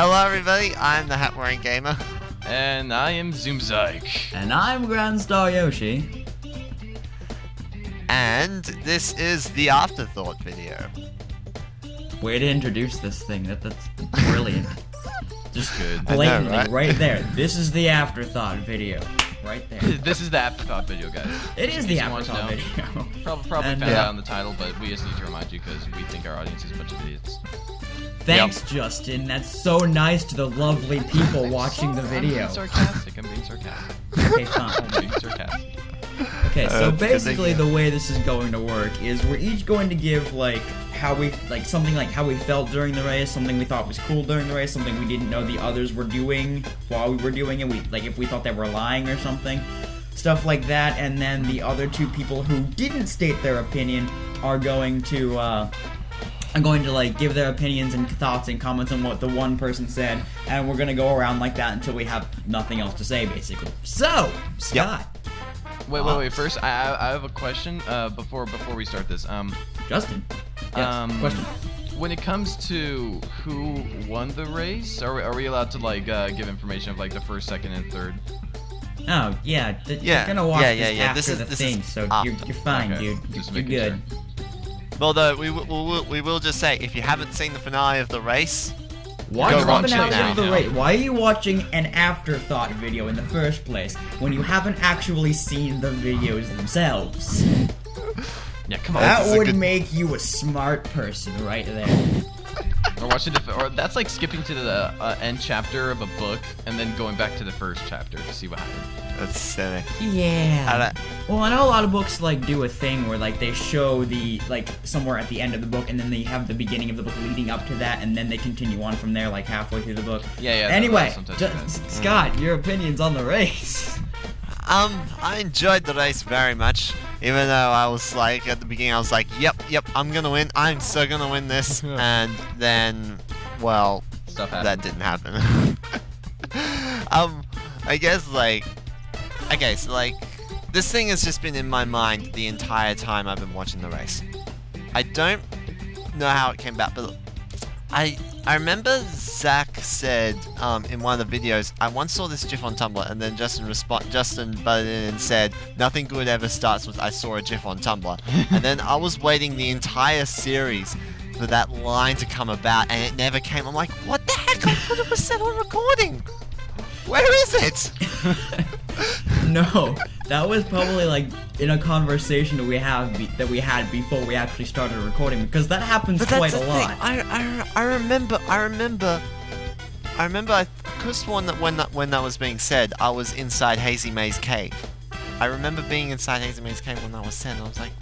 Hello everybody, I'm the Hat Wearing Gamer. And I am Zoomzyke. And I'm Grandstar Yoshi. And this is the Afterthought video. Way to introduce this thing. That's brilliant. Just good. Blatantly, I know, right there. This is the Afterthought video. Right there. This is the Afterthought video, guys. It is the Afterthought video. Probably And, found out on the title, but we just need to remind you because we think our audience is a bunch of idiots. Thanks, Justin. That's so nice to the lovely people watching the video. I'm being sarcastic. Okay, fine. I'm being sarcastic. Okay, so that's a good basically idea. the way this is going to work is we're each going to give how we felt during the race, something we thought was cool during the race, something we didn't know the others were doing while we were doing it. If we thought they were lying or something, stuff like that. And then the other two people who didn't state their opinion are going to give their opinions and thoughts and comments on what the one person said, and we're gonna go around like that until we have nothing else to say, basically. So, Scott. Wait. First, I have a question. Before we start this. Justin. Yes. Question. When it comes to who won the race, are we allowed to give information of the first, second, and third? Oh yeah. You're gonna watch this after the thing, so you're fine, Okay. dude. Just You're making good. sure. Well, though, we will just say, if you haven't seen the finale of the race, Watch Go the watch it finale now. of the race. Why are you watching an Afterthought video in the first place when you haven't actually seen the videos themselves? Yeah, come on. That This is a would good- make you a smart person right there. Or that's like skipping to the end chapter of a book and then going back to the first chapter to see what happened. that's silly. Yeah. Well, I know a lot of books do a thing where they show the somewhere at the end of the book, and then they have the beginning of the book leading up to that, and then they continue on from there halfway through the book. Yeah. Anyway, sometimes do that. Scott, your opinions on the race? I enjoyed the race very much, even though I was at the beginning, I was like, yep, I'm gonna win, I'm so gonna win this, and then, well, Stuff happened. that didn't happen. I guess, okay, so, this thing has just been in my mind the entire time I've been watching the race. I don't know how it came about, but I remember Zach said in one of the videos, I once saw this GIF on Tumblr, and then Justin butted in and said, nothing good ever starts with I saw a GIF on Tumblr. And then I was waiting the entire series for that line to come about, and it never came. I'm like, what the heck? I thought it was said on recording. Where is it? No, that was probably in a conversation that we had before we actually started recording, because that happens But quite that's a the lot. thing. I remember. I could have when that was being said, I was inside Hazy May's cave. I remember being inside Hazy May's cave when that was said, and I was like,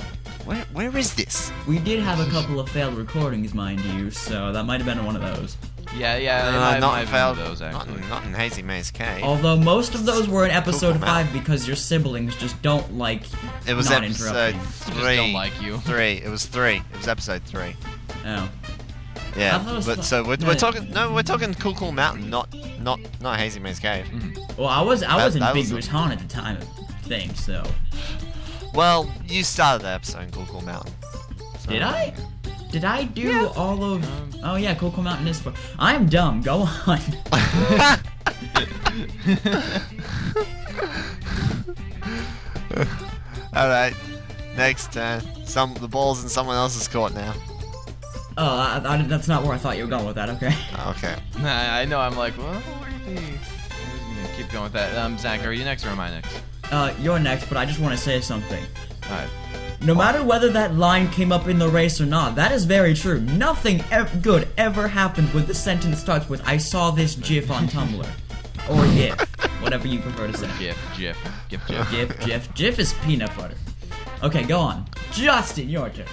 where is this? We did have a couple of failed recordings, mind you, so that might have been one of those. Yeah, it not might in have failed. been one of those, actually. Not in Hazy May's cave. Although most of those were in episode Cool, 5 because your siblings just don't like It was not episode interrupting. Just 3. don't like you. 3. It was 3. It was episode 3. Oh. I Yeah, thought it was but fu- so we're no. talking. No, we're talking Cool Mountain, not Hazy May's cave. Well, I was in that Big was a- Goose Haunt at the time of the thing, so. Well, you started the episode in Cool Mountain. So- Did I? Did I do all of... oh yeah, Coco Mountain is for... I'm dumb, go on. Alright, next turn. The ball's in someone else's court now. Oh, that's not where I thought you were going with that, okay. Okay. I know. I'm like, well, where's he? Keep going with that. Zach, are you next or am I next? You're next, but I just want to say something. All right. No matter whether that line came up in the race or not, that is very true. Nothing good ever happened when the sentence starts with, I saw this GIF on Tumblr. Or GIF. Whatever you prefer to say. GIF. GIF is peanut butter. Okay, go on. Justin, your turn.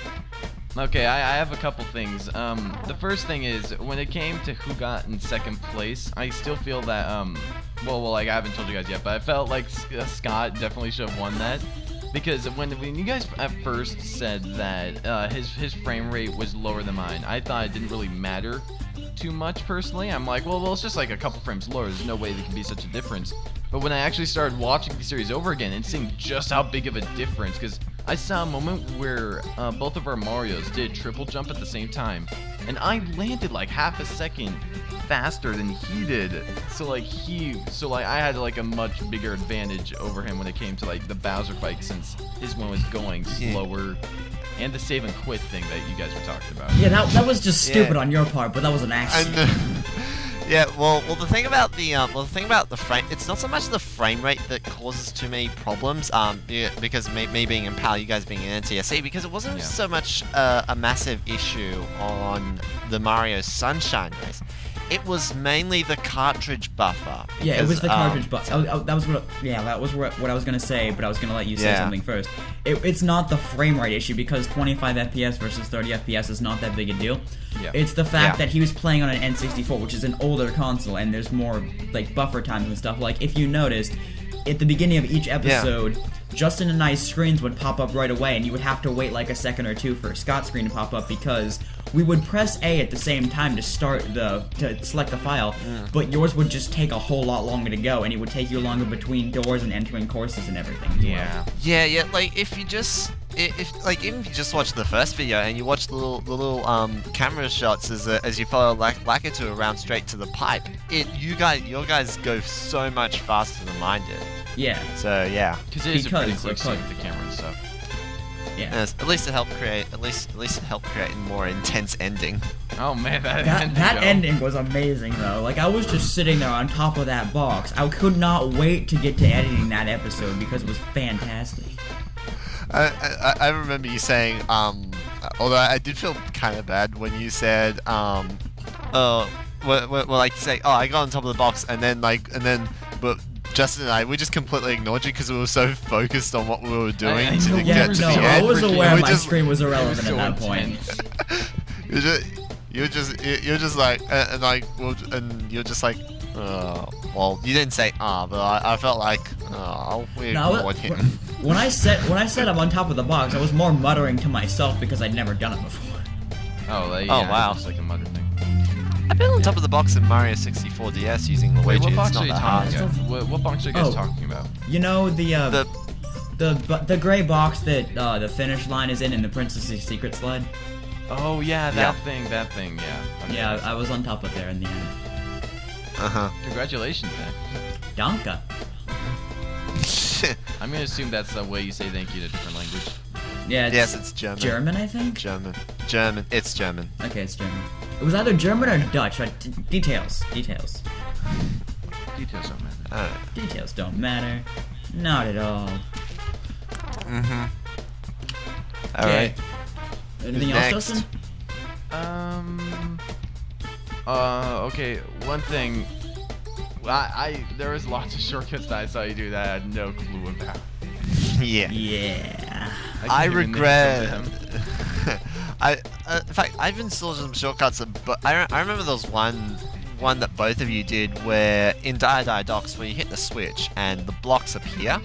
Okay, I have a couple things. The first thing is, when it came to who got in second place, I still feel that, well, I haven't told you guys yet, but I felt like Scott definitely should have won that. Because when you guys at first said that his frame rate was lower than mine, I thought it didn't really matter too much personally. I'm like, well, it's just like a couple frames lower. There's no way there can be such a difference. But when I actually started watching the series over again and seeing just how big of a difference, because I saw a moment where both of our Marios did triple jump at the same time, and I landed like half a second faster than he did. So like I had like a much bigger advantage over him when it came to like the Bowser fight, since his one was going slower. And the save and quit thing that you guys were talking about. Yeah, that was just stupid on your part, but that was an accident. Yeah, well, the thing about the frame, it's not so much the frame rate that causes too many problems. Because me being in PAL, you guys being in NTSC, because it wasn't so much a massive issue on the Mario Sunshine race. It was mainly the cartridge buffer. Yeah, it was the cartridge buffer. That was what I was gonna say, but I was gonna let you say something first. It's not the frame rate issue, because 25 FPS versus 30 FPS is not that big a deal. Yeah. It's the fact that he was playing on an N64, which is an older console, and there's more like buffer times and stuff. Like if you noticed, at the beginning of each episode, Justin and I's screens would pop up right away, and you would have to wait like a second or two for Scott's screen to pop up, because we would press A at the same time to select the file, but yours would just take a whole lot longer to go, and it would take you longer between doors and entering courses and everything. Yeah. Like if you just even if you just watch the first video and you watch the little camera shots as you follow Lakitu around straight to the pipe, your guys go so much faster than mine did. Yeah. So yeah. Because it is a pretty quick sync with the camera and stuff. Yeah. And at least it helped create a more intense ending. Oh man, that ending was amazing though. Like I was just sitting there on top of that box. I could not wait to get to editing that episode because it was fantastic. I remember you saying, although I did feel kind of bad when you said, like you say, I got on top of the box, but Justin and I, we just completely ignored you because we were so focused on what we were doing to get to the end. I was aware my screen was irrelevant at that point. You're just like, and you're just like, well, you didn't say but I felt like, we ignored him. When I said I'm on top of the box, I was more muttering to myself because I'd never done it before. Wow. It's like a mutter thing. I've been on top of the box in Mario 64 DS using Luigi. What box it's are not you that hard. talking about? What box are you guys talking about? You know the gray box that the finish line is in the Princess's Secret slide? Oh yeah, that thing, yeah. Okay. Yeah, I was on top of there in the end. Congratulations, man. Danke. I'm gonna assume that's the way you say thank you in a different language. Yeah. Yes, it's German. German, I think. German. It's German. Okay, it's German. It was either German or Dutch. Details. Details don't matter. Details don't matter. Not at all. Alright. Anything else, Justin? Okay, one thing. There was lots of shortcuts that I saw you do that I had no clue about. Yeah. Yeah. I regret. In fact, I've installed some shortcuts, but I remember there was one that both of you did where in Dire Docks where you hit the switch and the blocks appear,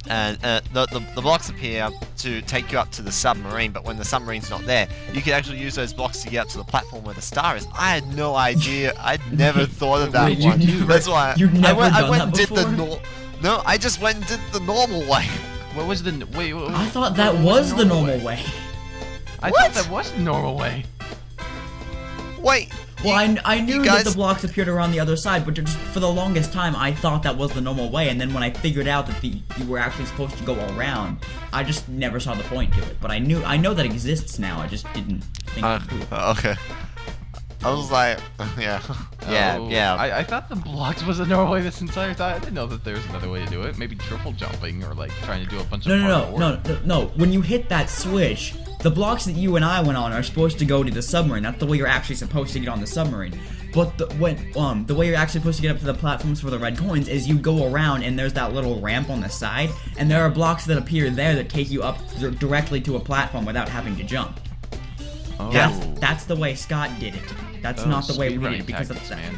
and the blocks appear to take you up to the submarine, but when the submarine's not there, you can actually use those blocks to get up to the platform where the star is. I had no idea. I'd never thought of that one. That's why I went and did the No, I just went and did the normal way. What was the wait? I thought that was the normal way. I thought that was the normal way. Wait. Well, I knew that the blocks appeared around the other side, but just for the longest time, I thought that was the normal way. And then when I figured out that you were actually supposed to go around, I just never saw the point to it. But I know that exists now. I just didn't think. Okay. I was like, yeah. I thought the blocks was the normal way this entire time. I didn't know that there was another way to do it. Maybe triple jumping or like trying to do a bunch of No. When you hit that switch, the blocks that you and I went on are supposed to go to the submarine. That's the way you're actually supposed to get on the submarine. But the way you're actually supposed to get up to the platforms for the red coins is you go around and there's that little ramp on the side, and there are blocks that appear there that take you up directly to a platform without having to jump. Oh. That's the way Scott did it. That's not the way we did it because of that.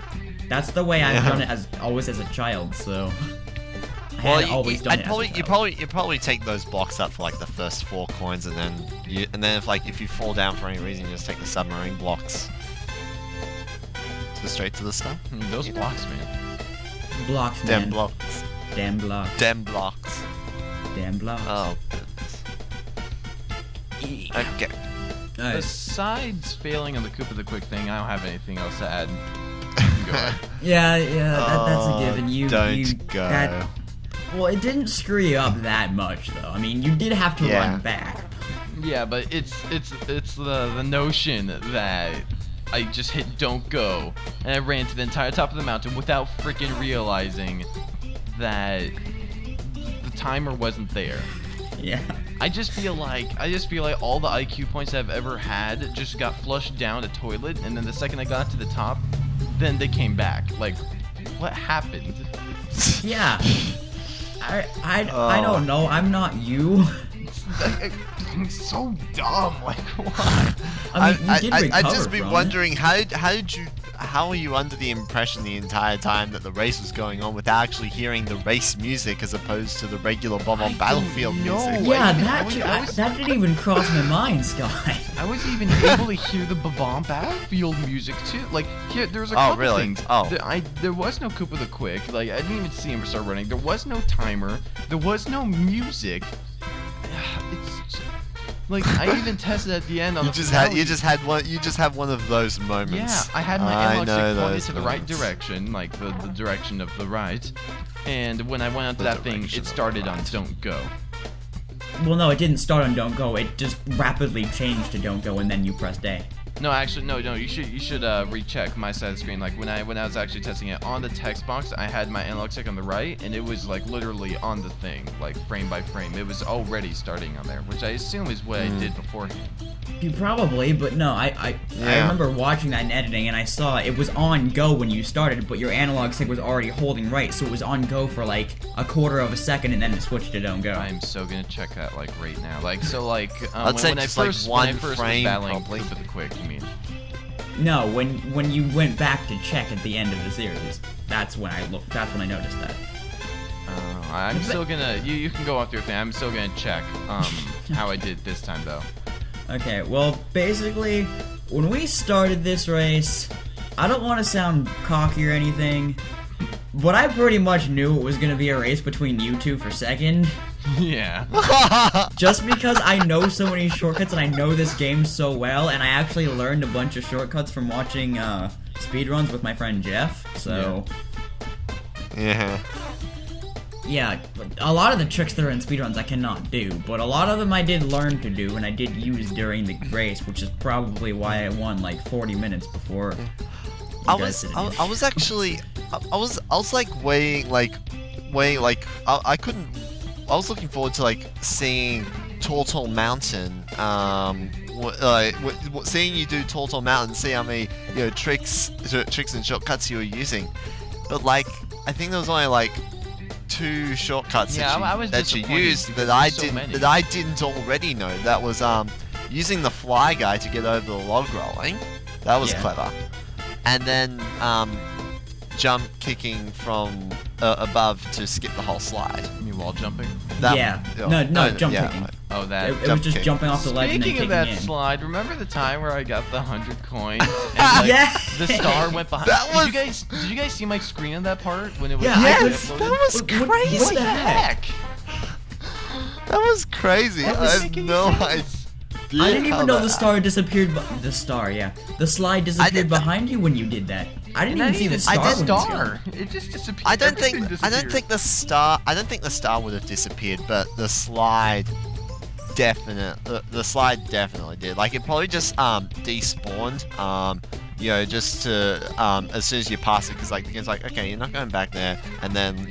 That's the way I've done it as a child. So. Well, you probably take those blocks up for like the first 4 coins, and then if you fall down for any reason, you just take the submarine blocks. Straight to the star. Those blocks, man. Blocks, man. Damn blocks. Damn blocks. Damn blocks. Damn blocks. Oh goodness. Okay. Besides failing on the Koopa the Quick thing, I don't have anything else to add. Go ahead. Yeah, that's a given. Don't go. Well, it didn't screw you up that much, though. I mean, you did have to run back. Yeah, but it's the notion that I just hit don't go and I ran to the entire top of the mountain without freaking realizing that the timer wasn't there. Yeah. I just feel like all the IQ points I've ever had just got flushed down the toilet, and then the second I got to the top, then they came back. Like, what happened? Yeah. I don't know. I'm not you. It's so dumb. Like, why? I mean, you did recover I'd just be from wondering how are you under the impression the entire time that the race was going on without actually hearing the race music as opposed to the regular Bomb-On Battlefield music? Yeah, that didn't even cross my mind, Sky. I wasn't even able to hear the Bomb-On Battlefield music too. Like, here, there's a couple really? things. Oh. There was no Koopa the Quick. Like, I didn't even see him start running. There was no timer. There was no music. It's just, like, I even tested at the end on You just had one of those moments. Yeah, I had my analog stick pointed those to the right moments. direction, like the direction of the right, and when I went onto that thing, direction it of started the on right. Don't Go. Well, no, it didn't start on Don't Go. It just rapidly changed to Don't Go, and then you pressed A. No, actually, no. You should recheck my side of the screen. Like when I was actually testing it on the text box, I had my analog stick on the right, and it was like literally on the thing, like frame by frame. It was already starting on there, which I assume is what I did beforehand. You probably, but no, I remember watching that in editing, and I saw it was on Go when you started, but your analog stick was already holding right, so it was on Go for like a quarter of a second, and then it switched to Don't Go. I'm so gonna check that like right now. Like so, like I'd say when I just, like, first one was frame, battling probably. Koopa the Quick, you mean? No, when you went back to check at the end of the series, that's when I looked. That's when I noticed that. I'm still gonna. You can go off your thing. I'm still gonna check how I did this time though. Okay, well, basically, when we started this race, I don't want to sound cocky or anything, but I pretty much knew it was gonna be a race between you two for second. Yeah. Just because I know so many shortcuts and I know this game so well, and I actually learned a bunch of shortcuts from watching speedruns with my friend Jeff, so... Yeah, a lot of the tricks that are in speedruns I cannot do, but a lot of them I did learn to do and I did use during the race, which is probably why I won like 40 minutes before. I was I was looking forward to like seeing Tall Mountain, seeing you do Tall Mountain, see how many tricks and shortcuts you were using, but like I think there was only like 2 shortcuts that you used that I didn't already know. That was using the fly guy to get over the log rolling. That was clever, and then jump kicking from above to skip the whole slide. You mean wall jumping? No, jump kicking. Oh, that. It was just jumping off the ledge and then Speaking kicking of that in. slide, remember the time where I got the 100 coins and like, the star went behind? Did you guys see my screen in that part when it was? Yeah, Yes, uploaded? that was crazy. What the heck? That was crazy. That I doesn't have make no any idea. sense. I didn't even how know that the star disappeared. The slide disappeared behind you when you did that. I didn't even see the star. I did when you It just disappeared. I don't Everything think the star would have disappeared, but the slide definitely did. Like it probably just despawned. Just to as soon as you pass it, because like the game's like, okay, you're not going back there, and then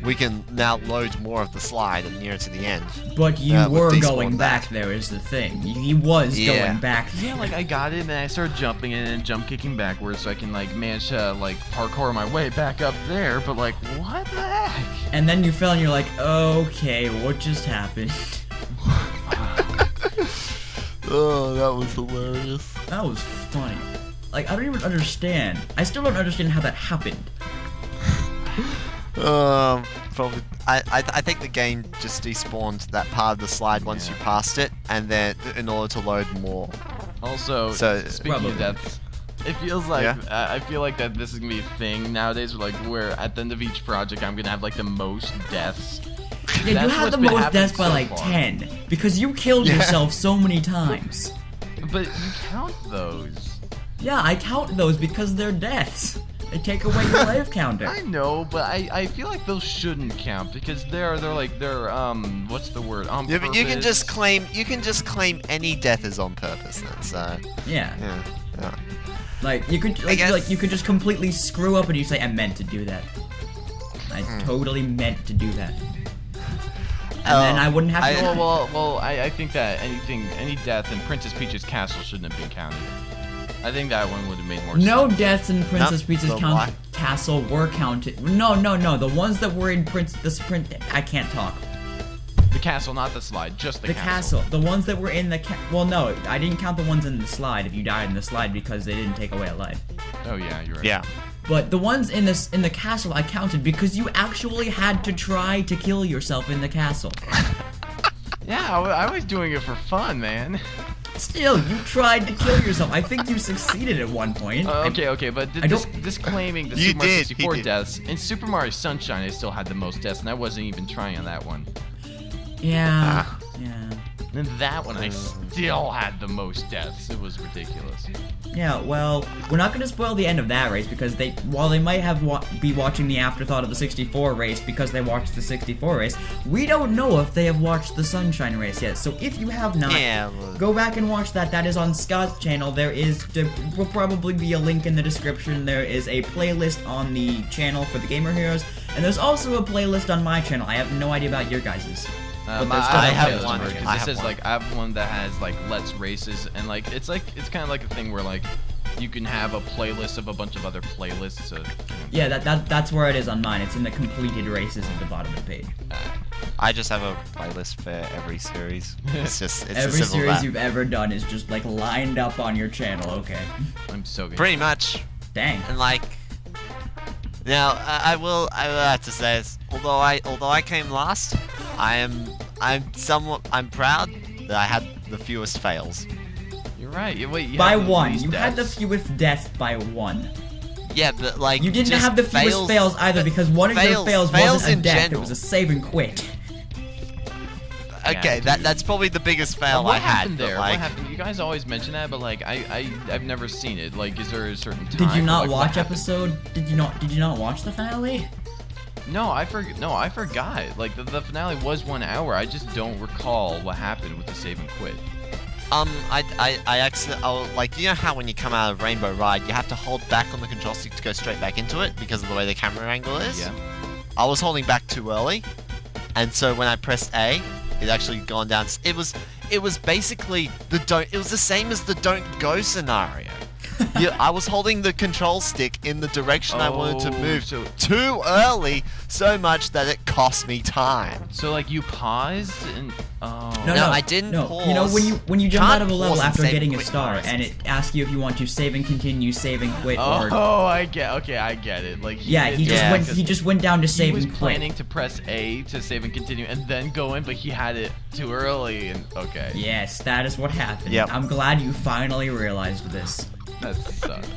we can now load more of the slide and nearer to the end. But you with were despawn going back that. there is the thing. He was going back. Yeah, like I got it and I started jumping and then jump kicking backwards so I can like manage to like parkour my way back up there, but like what the heck? And then you fell and you're like, okay, what just happened? Oh, that was hilarious. That was funny. Like, I don't even understand. I still don't understand how that happened. Probably. I think the game just despawned that part of the slide once you passed it, and then in order to load more. Also, speaking Probably. of deaths, it feels like I feel like that this is gonna be a thing nowadays. Where at the end of each project, I'm gonna have like the most deaths. Yeah, you That's had what's the been most happening deaths by so like far. 10 because you killed yourself so many times. But you count those. Yeah, I count those because they're deaths. They take away your life counter. I know, but I feel like those shouldn't count because they're what's the word? On Yeah, but you can purpose. just claim any death is on purpose then. So Yeah. yeah. Like you could guess- you could just completely screw up and you say I meant to do that. I totally meant to do that. And then I wouldn't have to. Well, I think that any death in Princess Peach's castle shouldn't have been counted. I think that one would have made more sense. No deaths in Princess Peach's the what? castle were counted. No. The ones that were in I can't talk. The castle, not the slide, just the The castle. castle. The ones that were in the well, no, I didn't count the ones in the slide if you died in the slide because they didn't take away a life. Oh yeah, you're right. Yeah. But the ones in the castle I counted because you actually had to try to kill yourself in the castle. Yeah, I was doing it for fun, man. Still, you tried to kill yourself. I think you succeeded at one point. Okay, but I don't- disclaiming the You Super Mario did, 64 he did. deaths, in Super Mario Sunshine I still had the most deaths, and I wasn't even trying on that one. Yeah. Ah. Yeah. And that one I still had the most deaths. It was ridiculous. Yeah, well, we're not going to spoil the end of that race because while they might have be watching the afterthought of the 64 race because they watched the 64 race, we don't know if they have watched the Sunshine race yet. So if you have not, Yeah, well- go back and watch that. That is on Scott's channel. There will probably be a link in the description. There is a playlist on the channel for the Gamer Heroes, and there's also a playlist on my channel. I have no idea about your guys's. But there's still I a have playlist one. on Because your I channel. this is have like I have one that has like Let's Races, and like it's kind of like a thing where like you can have a playlist of a bunch of other playlists. So, Yeah, that's where it is on mine. It's in the completed races at the bottom of the page. I just have a playlist for every series. It's Every as simple series as you've ever done is just like lined up on your channel. Okay. I'm so good. pretty much. Dang. And like, now I will have to say this. Although I came last, I'm proud that I had the fewest fails. You're right. Wait, you By had the one. least You had the deaths. fewest deaths by one. Yeah, but like You didn't just have the fewest fails either because one of your fails wasn't a in death. general. It was a save and quit. Okay, Yeah, that's probably the biggest fail What I had. happened but, there? like, What happened? You guys always mention that, but like I've never seen it. Like, is there a certain time? Did you or, not like, what watch happened? episode? Did you not watch the finale? No, I forgot. Like the finale was 1 hour. I just don't recall what happened with the save and quit. I accidentally, like, you know how when you come out of Rainbow Ride, you have to hold back on the control stick to go straight back into it because of the way the camera angle is? Yeah. I was holding back too early, and so when I pressed A, it actually gone down. It was basically it was the same as the don't go scenario. Yeah, I was holding the control stick in the direction I wanted to Oh, move so- too early, so much that it cost me time. So like you paused and No, I didn't No, you know pause. when you jump Can't out of a level pause and after save getting and a quit star, races. and it asks you if you want to save and continue, save and quit, or I get it. Like yeah, he did just Yeah. went. He just went down to He save was and quit. planning to press A to save and continue and then go in, but he had it too early and okay. Yes, that is what happened. Yep. I'm glad you finally realized this. That sucks.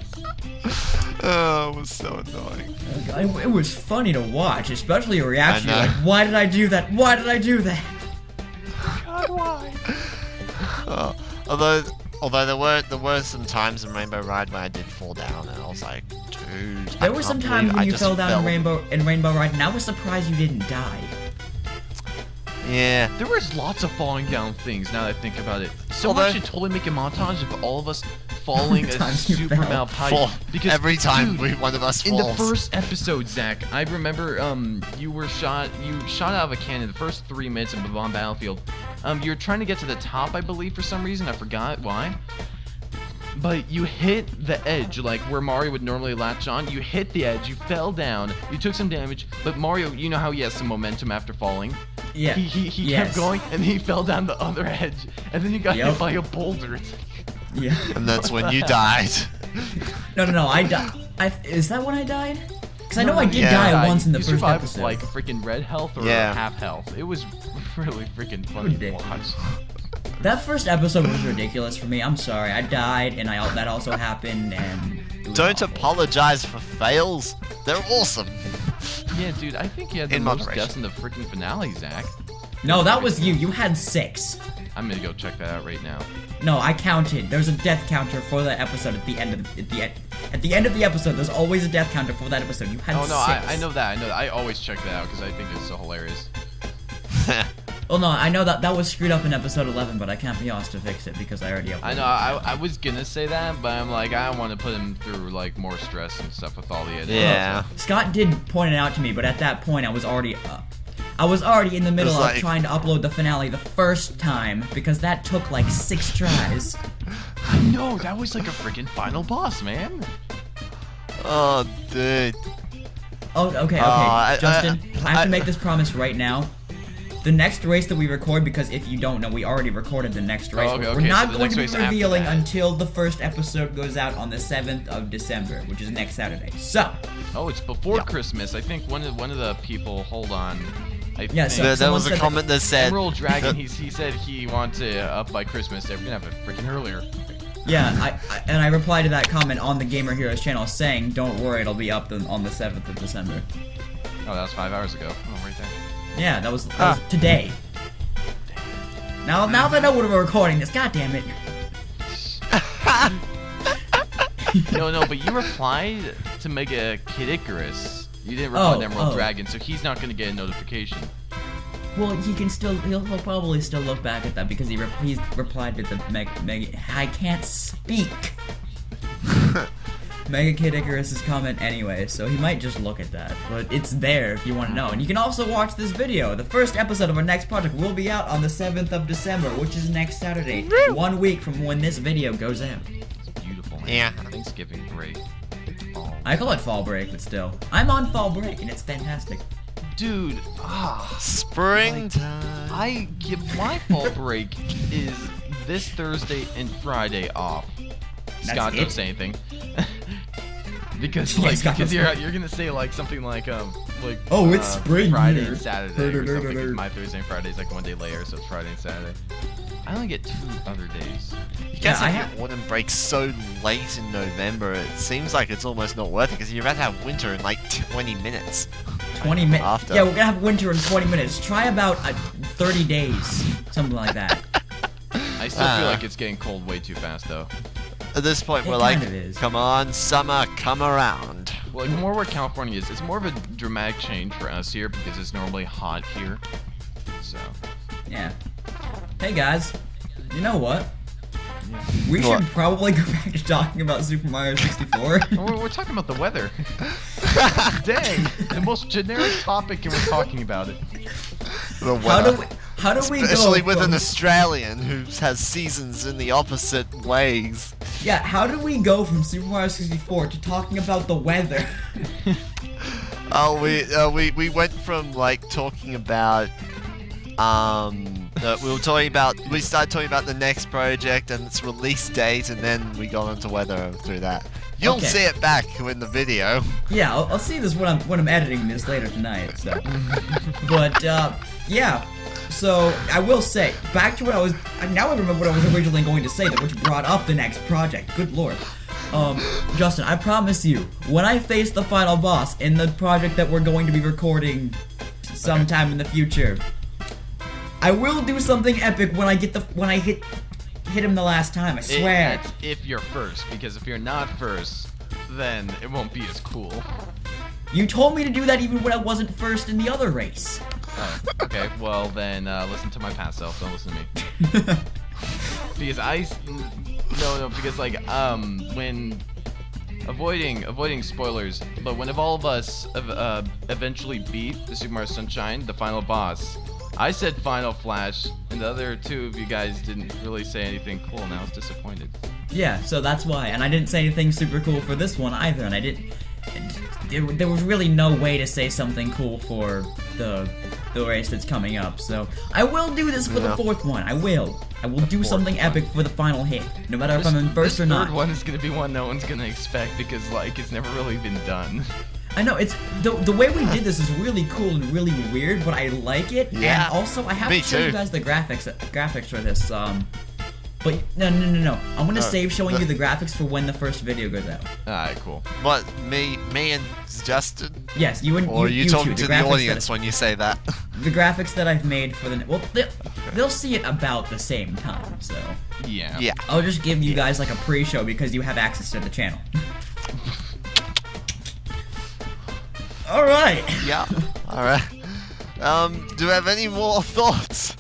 Oh, it was so annoying. It was funny to watch, especially your reaction. I know. Like, why did I do that? Why did I do that? God, why? Although there were some times in Rainbow Ride when I did fall down, and I was like, dude. There were some times when you fell down in Rainbow Ride, and I was surprised you didn't die. Yeah. There was lots of falling down things now that I think about it. Someone Although- should totally make a montage of all of us falling a Times you super fell. amount of Fall. height. Because Every time dude, one of us in falls. the first episode, Zach, I remember you shot out of a cannon the first 3 minutes of Bavon Battlefield. You were trying to get to the top, I believe, for some reason. I forgot why. But you hit the edge, like where Mario would normally latch on. You hit the edge, you fell down, you took some damage, but Mario, you know how he has some momentum after falling? Yeah. He yes. kept going, and he fell down the other edge, and then you got Yep. hit by a boulder. Yeah. And that's when you died. No. I died. Is that when I died? Because I know I did Yeah. die once in the you first survived episode. with, like freaking red health or Yeah. half health. It was really freaking funny to Ridiculous. watch. That first episode was ridiculous for me. I'm sorry. I died, and that also happened, and it was Don't awful. apologize for fails. They're awesome. Yeah, dude, I think you had the In most moderation. deaths in the freaking finale, Zach. No, that was you. You had 6. I'm gonna go check that out right now. No, I counted. There's a death counter for that episode at the end of at the end of the episode. There's always a death counter for that episode. You had 6. I know that. I always check that out because I think it's so hilarious. Well, no, I know that was screwed up in episode 11, but I can't be asked to fix it because I already uploaded I know. I was gonna say that, but I'm like, I don't want to put him through like more stress and stuff with all the editing. Yeah. Scott did point it out to me, but at that point I was already in the middle of trying to upload the finale the first time because that took like 6 tries. I know, that was like a freaking final boss, man. Oh, dude. Oh, okay. Justin, I have to make this promise right now. The next race that we record, because if you don't know, we already recorded the next race. Okay, we're not so the going to be next race revealing after that. until the first episode goes out on the 7th of December, which is next Saturday. So. Oh, it's before Christmas. I think one of the people. Hold on. Yeah, so there was a comment that said Emerald Dragon. He said he wanted it up by Christmas. They're gonna have it freaking earlier. Yeah, I replied to that comment on the Gamer Heroes channel saying, "Don't worry, it'll be up on the 7th of December." Oh, that was 5 hours ago. Oh, right there. Yeah, that was today. Now that I know when we're recording this, god damn it. No, but you replied to Mega Kid Icarus. You didn't reply to Emerald Dragon, so he's not gonna get a notification. Well, he'll probably still look back at that because he's replied to the Mega. I can't speak. Mega Kid Icarus's comment anyway, so he might just look at that. But it's there if you want to know. And you can also watch this video. The first episode of our next project will be out on the 7th of December, which is next Saturday. 1 week from when this video goes out. It's beautiful, man. Yeah. Thanksgiving break. Oh. I call it fall break, but still. I'm on fall break, and it's fantastic. Dude, springtime. I give my fall break is this Thursday and Friday off. Scott, don't say anything. Because you're gonna say like something like oh, it's spring Friday here. and Saturday or something. 'Cause my Thursday and Friday is like 1 day later, so it's Friday and Saturday. I only get 2 other days. You guys have your autumn break so late in November. It seems like it's almost not worth it because you're about to have winter in like 20 minutes. 20 minutes. After. Yeah, we're gonna have winter in 20 minutes. Try about 30 days, something like that. I still feel like it's getting cold way too fast though. At this point, we're It like, kind of is. come on, summer, come around. Well, like, more where California is, it's more of a dramatic change for us here because it's normally hot here. So. Yeah. Hey guys, you know what? We What? should probably go back to talking about Super Mario 64. We're talking about the weather. Dang, the most generic topic, and we're talking about it. The weather. How do we go? Especially with from, an Australian who has seasons in the opposite ways. Yeah, how do we go from Super Mario 64 to talking about the weather? Oh, we went from like talking about we started talking about the next project and its release date, and then we got into weather through that. You'll Okay. see it back in the video. Yeah, I'll see this when I'm editing this later tonight. So, but yeah. So I will say, back to what I was. Now I remember what I was originally going to say, which brought up the next project. Good lord. Justin, I promise you, when I face the final boss in the project that we're going to be recording sometime in the future, I will do something epic when I hit him the last time. I swear. That's if you're first, because if you're not first, then it won't be as cool. You told me to do that even when I wasn't first in the other race. Oh, okay, well then listen to my past self. Don't listen to me. Because because like when avoiding spoilers, but when all of us eventually beat the Super Mario Sunshine, the final boss, I said Final Flash, and the other 2 of you guys didn't really say anything cool, and I was disappointed. Yeah, so that's why, and I didn't say anything super cool for this one either, and I didn't. There was really no way to say something cool for the race that's coming up, so I will do this for the 4th one. I will do something epic for the final hit, no matter if I'm in first or not. This 3rd one is gonna be one no one's gonna expect because like it's never really been done. I know, it's the way we did this is really cool and really weird, but I like it. Yeah, and also I have me to show you too. guys the graphics for this. But no. I'm gonna save showing you the graphics for when the first video goes out. Alright, cool. What, me and Justin? Yes, you and Or you, you you talking two, to the audience when you say that? The graphics that I've made for the they'll see it about the same time. So Yeah. Yeah. I'll just give you guys like a pre-show because you have access to the channel. All right. Yeah. All right. Do you have any more thoughts?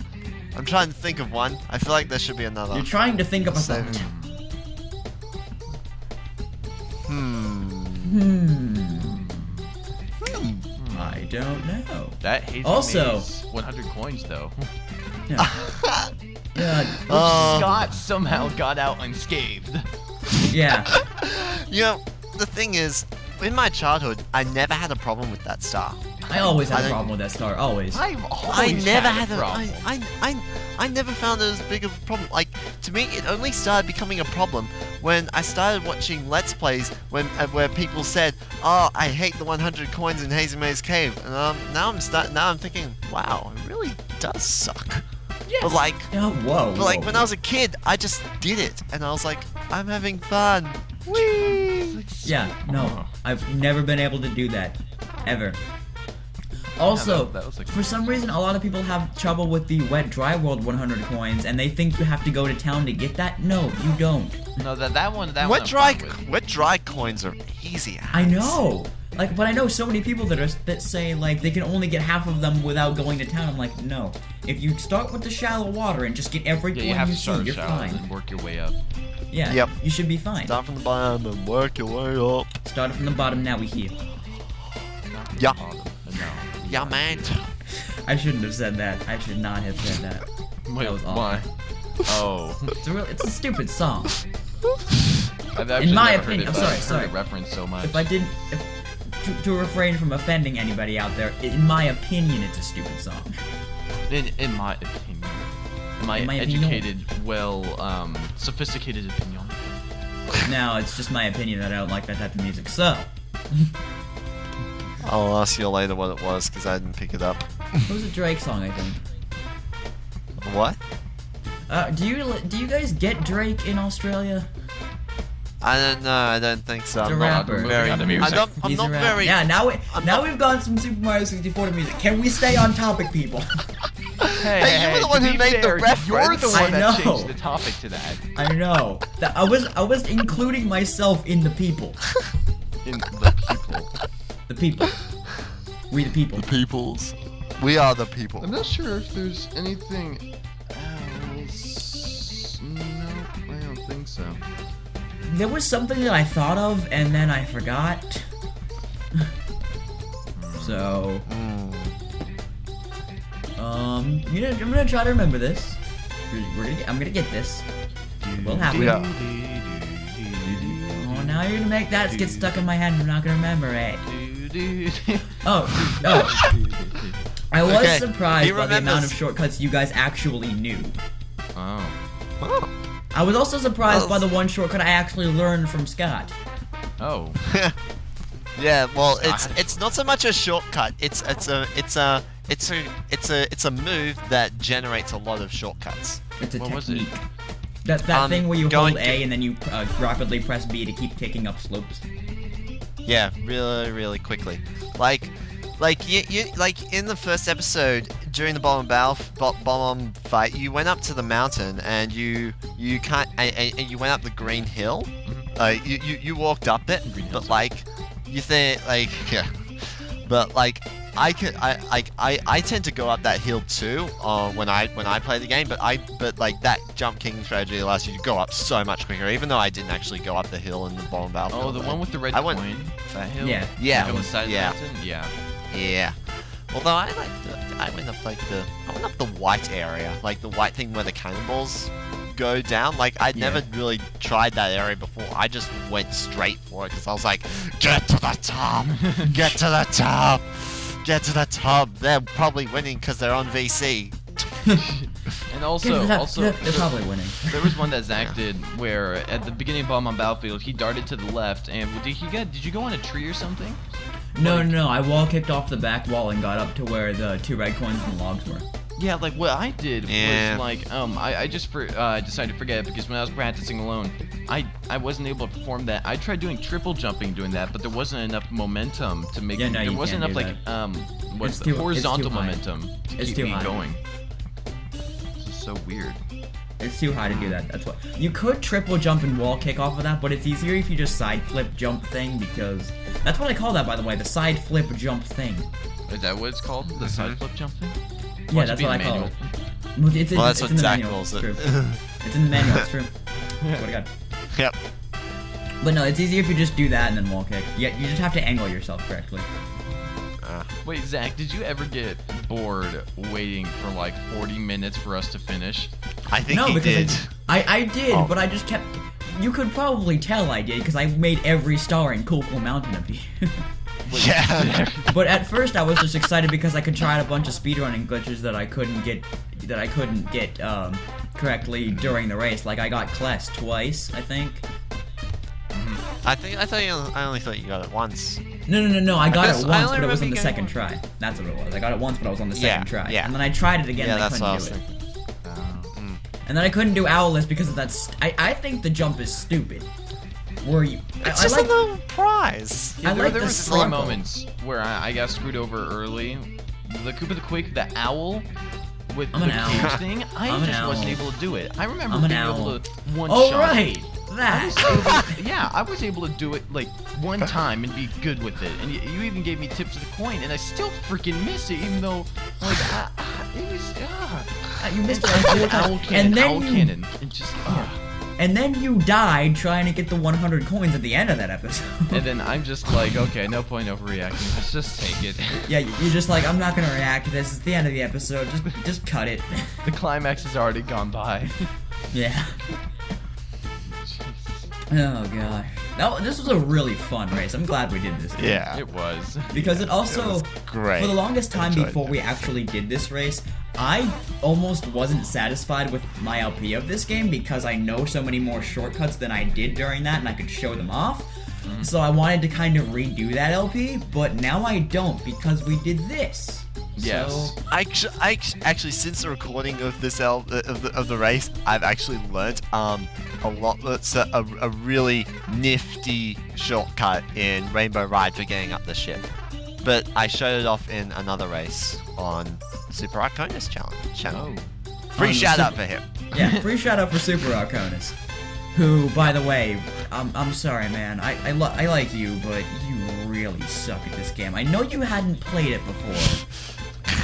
I'm trying to think of one. I feel like there should be another. You're trying to think of a So- thought. I don't know. That hazy Also- maze, 100 coins though. Yeah. Yeah. Scott somehow got out unscathed. Yeah. You know, the thing is, in my childhood, I never had a problem with that star. I always had I a don't- problem with that star. Always. I've always I never had had a problem. I never found it as big of a problem. Like, to me, it only started becoming a problem when I started watching Let's Plays where people said, "Oh, I hate the 100 coins in Hazy Maze Cave," and now I'm thinking, wow, it really does suck. Yes. But like, Oh, whoa. but like whoa. when I was a kid, I just did it, and I was like, I'm having fun. Whee! Yeah. No. I've never been able to do that. Ever. Also, that was like- for some reason, a lot of people have trouble with the Wet Dry World 100 coins, and they think you have to go to town to get that. No, you don't. No, that one. That Wet one. dry, I'm fine with. wet dry coins are easy. I know. Like, but I know so many people that say like they can only get half of them without going to town. I'm like, no. If you start with the shallow water and just get every Yeah, coin you have you to start see, you're shallow and fine. then work your way up. Yeah. Yep. You should be fine. Start from the bottom and work your way up. Started from the bottom, now we here. Yeah. No. Yeah, man. I shouldn't have said that. I should not have said that. Wait, That was awful. why? Oh. It's a stupid song. I've actually my never opinion- heard it, I'm but I've sorry. heard it referenced so much. If I didn't, to refrain from offending anybody out there, in my opinion, it's a stupid song. In my opinion. In my my opinion. educated, sophisticated opinion. Now, it's just my opinion that I don't like that type of music. So, I'll ask you later what it was because I didn't pick it up. it was a Drake song, I think. What? Do you guys get Drake in Australia? I don't know. I don't think so. It's a I'm not rapper. very. On the music. I'm He's not a rapper. very. Yeah, I'm not- we've gone from Super Mario 64 to music. Can we stay on topic, people? Hey, you were the one to who be made the fair, You're the reference. one I that know. changed the topic to that. I know. That I was including myself in the people. In the people. The people. We the people. The peoples. We are the people. I'm not sure if there's anything else. No, I don't think so. There was something that I thought of and then I forgot. So, I'm gonna try to remember this. I'm gonna get this. Will happen. Yeah. Oh, now you're gonna make that get stuck in my head and I'm not gonna remember it. Oh, I was Okay, surprised he by the amount of remembers. shortcuts you guys actually knew. Oh. Oh. I was also surprised by Well- the one shortcut I actually learned from Scott. Oh. Yeah. Well, Scott. it's not so much a shortcut. It's a move that generates a lot of shortcuts. It's a What was it? technique. That thing where you going hold A and then you rapidly press B to keep taking up slopes. Yeah, really quickly. Like you like in the first episode during the bomb fight, you went up to the mountain and you can't and you went up the green hill. You walked up it, Green but hill's like you think like yeah, but like I tend to go up that hill too when I play the game, but like that jump king strategy allows you to go up so much quicker. Even though I didn't actually go up the hill in the bomb battle. Oh, the one with the red I went- coin. That hill. Yeah. Yeah, On the side yeah. of the mountain. Yeah. Yeah. Although I went up the white area, like the white thing where the cannonballs go down. Like I'd Yeah. never really tried that area before. I just went straight for it because I was like, get to the top, get to the top, get to the top. They're probably winning because they're on VC. And also, they're probably winning. there was one that Zach did where at the beginning of Bomb on Battlefield, he darted to the left, and did you go on a tree or something? No, I wall kicked off the back wall and got up to where the two red coins and the logs were. Yeah, like what I did Yeah. was like I just decided to forget it because when I was practicing alone, I wasn't able to perform that. I tried doing triple jumping doing that, but there wasn't enough momentum to make Yeah, no, there you wasn't can't enough do like what's It's the too- it's horizontal too high. momentum to It's keep too me high. going. This is so weird. It's too high to do that. That's what you could triple jump and wall kick off of that, but it's easier if you just side flip jump thing because that's what I call that, by the way, the side flip jump thing. Is that what it's called? The side flip jump thing? Yeah, Watch it that's be what I in the call manual. it. Well, it's Well, that's it's what in the Zach manual. calls It's it. true. It's in the manual. It's true. Swear to God. Yep. But no, it's easier if you just do that and then wall kick. Yeah, you just have to angle yourself correctly. Wait, Zach, did you ever get bored waiting for like 40 minutes for us to finish? I think No, he because did. I did, Oh. but I just kept. You could probably tell I did because I made every star in Cool Mountain appear. Yeah. But at first I was just excited because I could try out a bunch of speedrunning glitches that I couldn't get correctly during the race. Like I got Kless twice, I think. I only thought you got it once. No. I got guess it I once, only but it was remember on the getting second one. try. That's what it was. I got it once, but I was on the Yeah, second try. yeah. And then I tried it again Yeah, and I that's what I couldn't was do it. thinking. And then I couldn't do Owless because of that. I think the jump is stupid. Where you? It's I just like. a little prize. I there like there the was three sparkle. moments where I got screwed over early. The Koopa the Quake, the owl with I'm the an owl. cage thing. I I'm an just wasn't owl. able to do it. I remember I'm an being owl. able to one Oh shot. right, I that. was able, yeah, I was able to do it like one time and be good with it. And you even gave me tips of the coin, and I still freaking miss it, even though like it was. You missed It's it like like owl 4 times. cannon, And then owl you cannon, and just. And then you died trying to get the 100 coins at the end of that episode. And then I'm just like, okay, no point overreacting. Let's just take it. Yeah, you're just like, I'm not gonna react to this. It's the end of the episode. Just cut it. The climax has already gone by. Yeah. Oh gosh. This was a really fun race. I'm glad we did this. Yeah. It was. Because it also, was great. for the longest time Enjoyed before it. we actually did this race, I almost wasn't satisfied with my LP of this game because I know so many more shortcuts than I did during that and I could show them off. So I wanted to kind of redo that LP, but now I don't because we did this. Yes. So, Actually, since the recording of this of the race, I've actually learnt a lot. It's a really nifty shortcut in Rainbow Ride for getting up the ship. But I showed it off in another race on Super Arconis channel. Free On shout Super- out for him. yeah, free shout out for Super Arconis. Who, by the way, I'm sorry, man. I like you, but you really suck at this game. I know you hadn't played it before.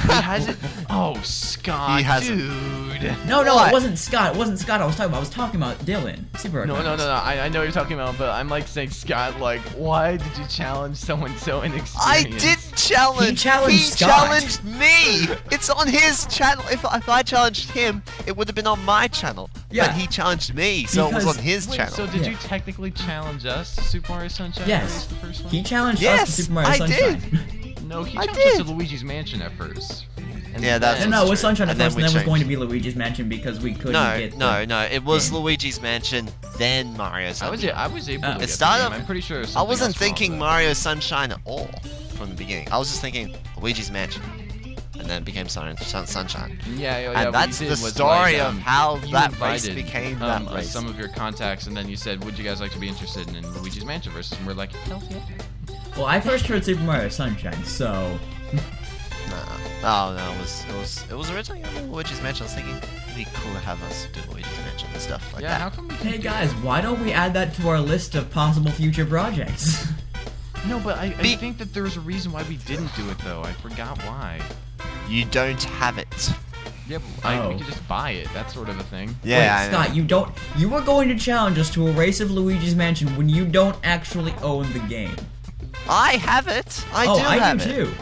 He has it. Oh, Scott, He hasn't. dude. No, What? it wasn't Scott. It wasn't Scott I was talking about Dylan. Super No, Arconis. no. I know what you're talking about, but I'm like saying, Scott, like, why did you challenge someone so I inexperienced? didn't challenge. He challenged Scott. challenged me. It's on his channel. If I challenged him, it would have been on my channel. Yeah. But he challenged me, so it was Because- on his Wait, channel. so did Yeah. you technically challenge us to Super Mario Sunshine? Yes. Race, the first one? He challenged us Yes, to Super Mario I Sunshine. No, he I challenged us to did. Luigi's Mansion at first. And Yeah, that's- then- No, it was true. Sunshine at And then first, we and then it was going to changed. be Luigi's Mansion because we couldn't No, get. no. It was game. Luigi's Mansion, then Mario Sunshine. I was able to It get started- the game. I'm pretty sure. I something wasn't else wrong thinking with it. Mario Sunshine at all from the beginning. I was just thinking Luigi's Mansion, and then it became Sunshine. Yeah, And what that's you the did was, story like, of how you that race invited, became that race. some of your contacts, and then you said, "Would you guys like to be interested in Luigi's Mansion versus?" And we're like, "Hell yeah!" Well, I first heard Super Mario Sunshine, so Oh no, it was originally on Luigi's Mansion. I was thinking it'd be cool to have us do Luigi's Mansion and stuff like Yeah, that. how come we hey can't do guys, why don't we add that to our list of possible future projects? that? No, but I Be- think that there was a reason why we didn't do it though. I forgot why. You don't have it. Yeah, but Oh. we could just buy it. That sort of a thing. Yeah, Wait, Scott, you were going to challenge us to a race of Luigi's Mansion when you don't actually own the game. I have it. I oh, do I have do it. too.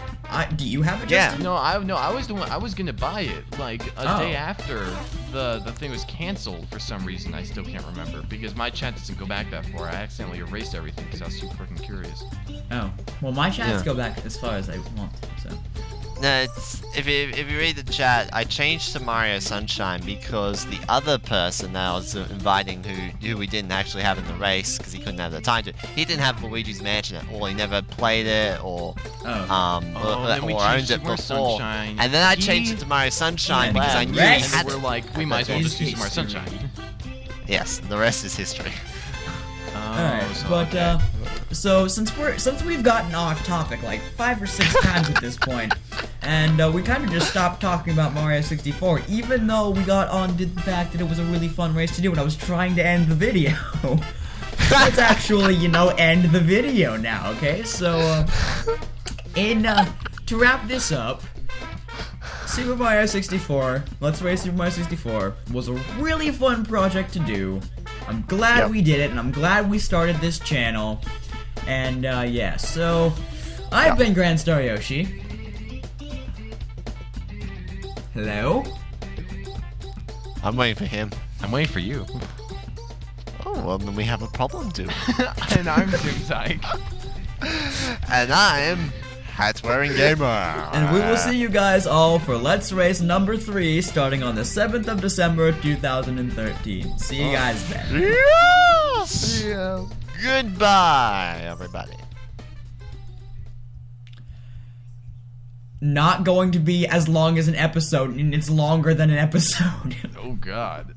Do you have it, Yeah. Justin? No, I was the one. I was gonna buy it like a Oh. day after the thing was canceled for some reason. I still can't remember because my chat doesn't go back that far. I accidentally erased everything because I was too freaking curious. Oh, well, my chats Yeah. go back as far as I want, so. No, it's, if you read the chat, I changed to Mario Sunshine because the other person that I was inviting, who we didn't actually have in the race because he couldn't have the time to, he didn't have Luigi's Mansion at all. He never played it or then we or changed owned it Super before. Sunshine. And then I changed it to Mario Sunshine because I knew Right. he And had we're it. like, we might as well just use Super Sunshine. Yes, the rest is history. Alright, so, but okay. so since we've gotten off topic like 5 or 6 times at this point, and we kind of just stopped talking about Mario 64, even though we got on to the fact that it was a really fun race to do, and I was trying to end the video. Let's actually, end the video now, okay? So, to wrap this up, Super Mario 64, Let's Race Super Mario 64, was a really fun project to do. I'm glad we did it, and I'm glad we started this channel. And, yeah, so, I've been Grand Star Yoshi. Hello? I'm waiting for him. I'm waiting for you. Oh, well, then we have a problem, too. And I'm Doomsike. And I'm Hat-Wearing Gamer. And we will see you guys all for Let's Race number 3, starting on the 7th of December, 2013. See you guys then. Yes! Goodbye, everybody. Not going to be as long as an episode, and it's longer than an episode. Oh God.